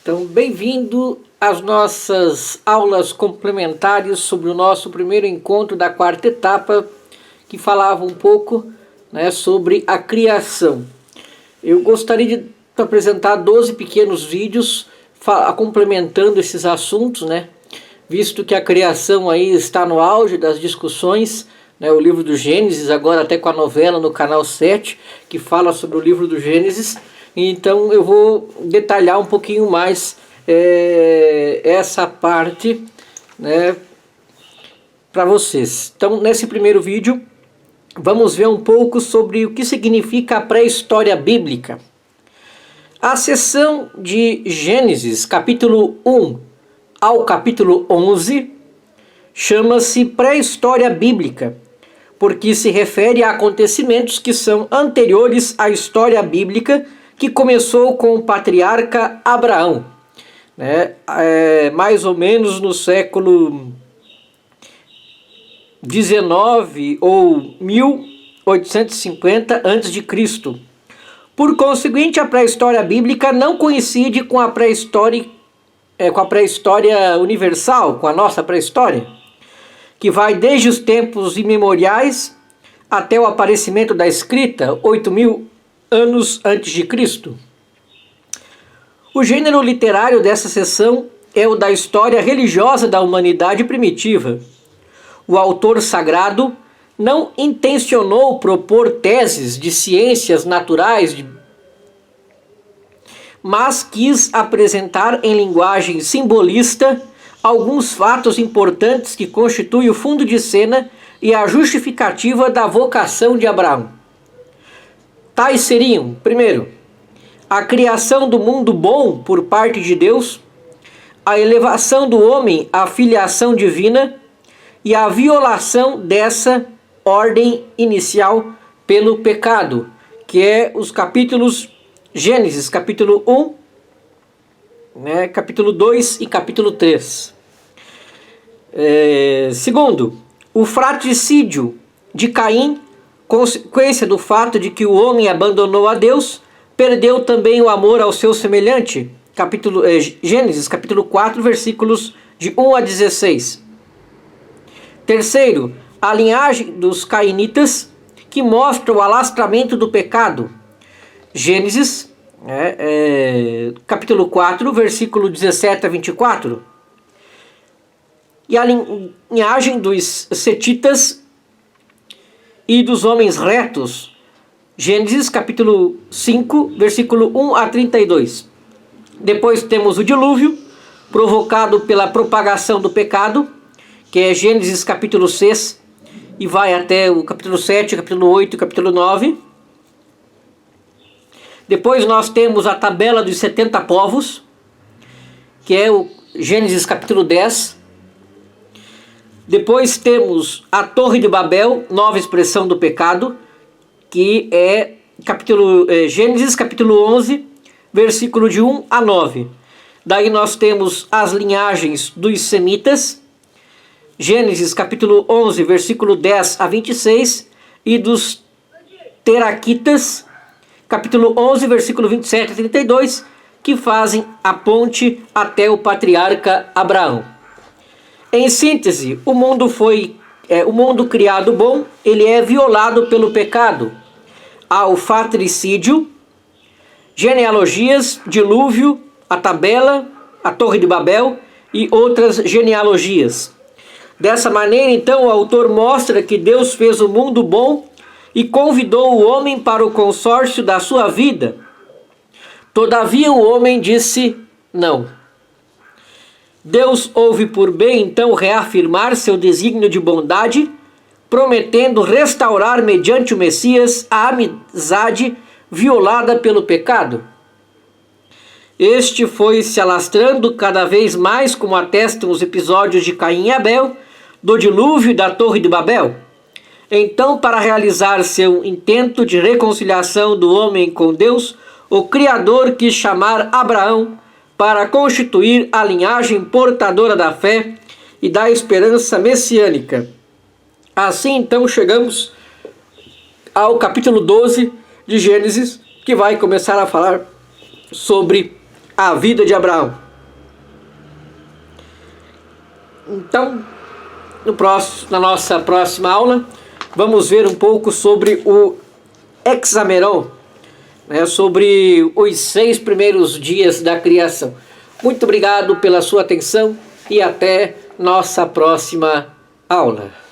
Então, bem-vindo às nossas aulas complementares sobre o nosso primeiro encontro da quarta etapa, que falava um pouco, sobre a criação. Eu gostaria de apresentar 12 pequenos vídeos complementando esses assuntos, visto que a criação aí está no auge das discussões, o livro do Gênesis, agora até com a novela no canal 7, que fala sobre o livro do Gênesis. Então eu vou detalhar um pouquinho mais essa parte para vocês. Então, nesse primeiro vídeo vamos ver um pouco sobre o que significa a pré-história bíblica. A seção de Gênesis, capítulo 1 ao capítulo 11, chama-se pré-história bíblica, porque se refere a acontecimentos que são anteriores à história bíblica, que começou com o patriarca Abraão, mais ou menos no século 19 ou 1850 a.C. Por conseguinte, a pré-história bíblica não coincide com a pré-história universal, com a nossa pré-história, que vai desde os tempos imemoriais até o aparecimento da escrita, 8.000 anos antes de Cristo. O gênero literário dessa seção é o da história religiosa da humanidade primitiva. O autor sagrado não intencionou propor teses de ciências naturais, mas quis apresentar em linguagem simbolista alguns fatos importantes que constituem o fundo de cena e a justificativa da vocação de Abraão. Tais seriam, primeiro, a criação do mundo bom por parte de Deus, a elevação do homem à filiação divina e a violação dessa ordem inicial pelo pecado, que é os capítulos Gênesis, capítulo 1, capítulo 2 e capítulo 3. Segundo, o fratricídio de Caim, consequência do fato de que o homem abandonou a Deus, perdeu também o amor ao seu semelhante. Gênesis, capítulo 4, versículos de 1 a 16. Terceiro, a linhagem dos cainitas, que mostra o alastramento do pecado. Gênesis, capítulo 4, versículo 17 a 24. E a linhagem dos setitas e dos homens retos. Gênesis, capítulo 5, versículo 1 a 32. Depois temos o dilúvio, provocado pela propagação do pecado, que é Gênesis, capítulo 6, e vai até o capítulo 7, capítulo 8 e capítulo 9. Depois nós temos a tabela dos 70 povos, que é o Gênesis, capítulo 10. Depois temos a Torre de Babel, nova expressão do pecado, que é Gênesis capítulo 11, versículo de 1 a 9. Daí nós temos as linhagens dos semitas, Gênesis capítulo 11, versículo 10 a 26, e dos teraquitas, capítulo 11, versículo 27 a 32, que fazem a ponte até o patriarca Abraão. Em síntese, o mundo criado bom, ele é violado pelo pecado. Há o fratricídio, genealogias, dilúvio, a tabela, a Torre de Babel e outras genealogias. Dessa maneira, então, o autor mostra que Deus fez o mundo bom e convidou o homem para o consórcio da sua vida. Todavia o homem disse não. Deus houve por bem, então, reafirmar seu desígnio de bondade, prometendo restaurar mediante o Messias a amizade violada pelo pecado. Este foi se alastrando cada vez mais, como atestam os episódios de Caim e Abel, do dilúvio e da Torre de Babel. Então, para realizar seu intento de reconciliação do homem com Deus, o Criador quis chamar Abraão para constituir a linhagem portadora da fé e da esperança messiânica. Assim, então, chegamos ao capítulo 12 de Gênesis, que vai começar a falar sobre a vida de Abraão. Então, na nossa próxima aula, vamos ver um pouco sobre o Hexameron, né, sobre os 6 primeiros dias da criação. Muito obrigado pela sua atenção e até nossa próxima aula.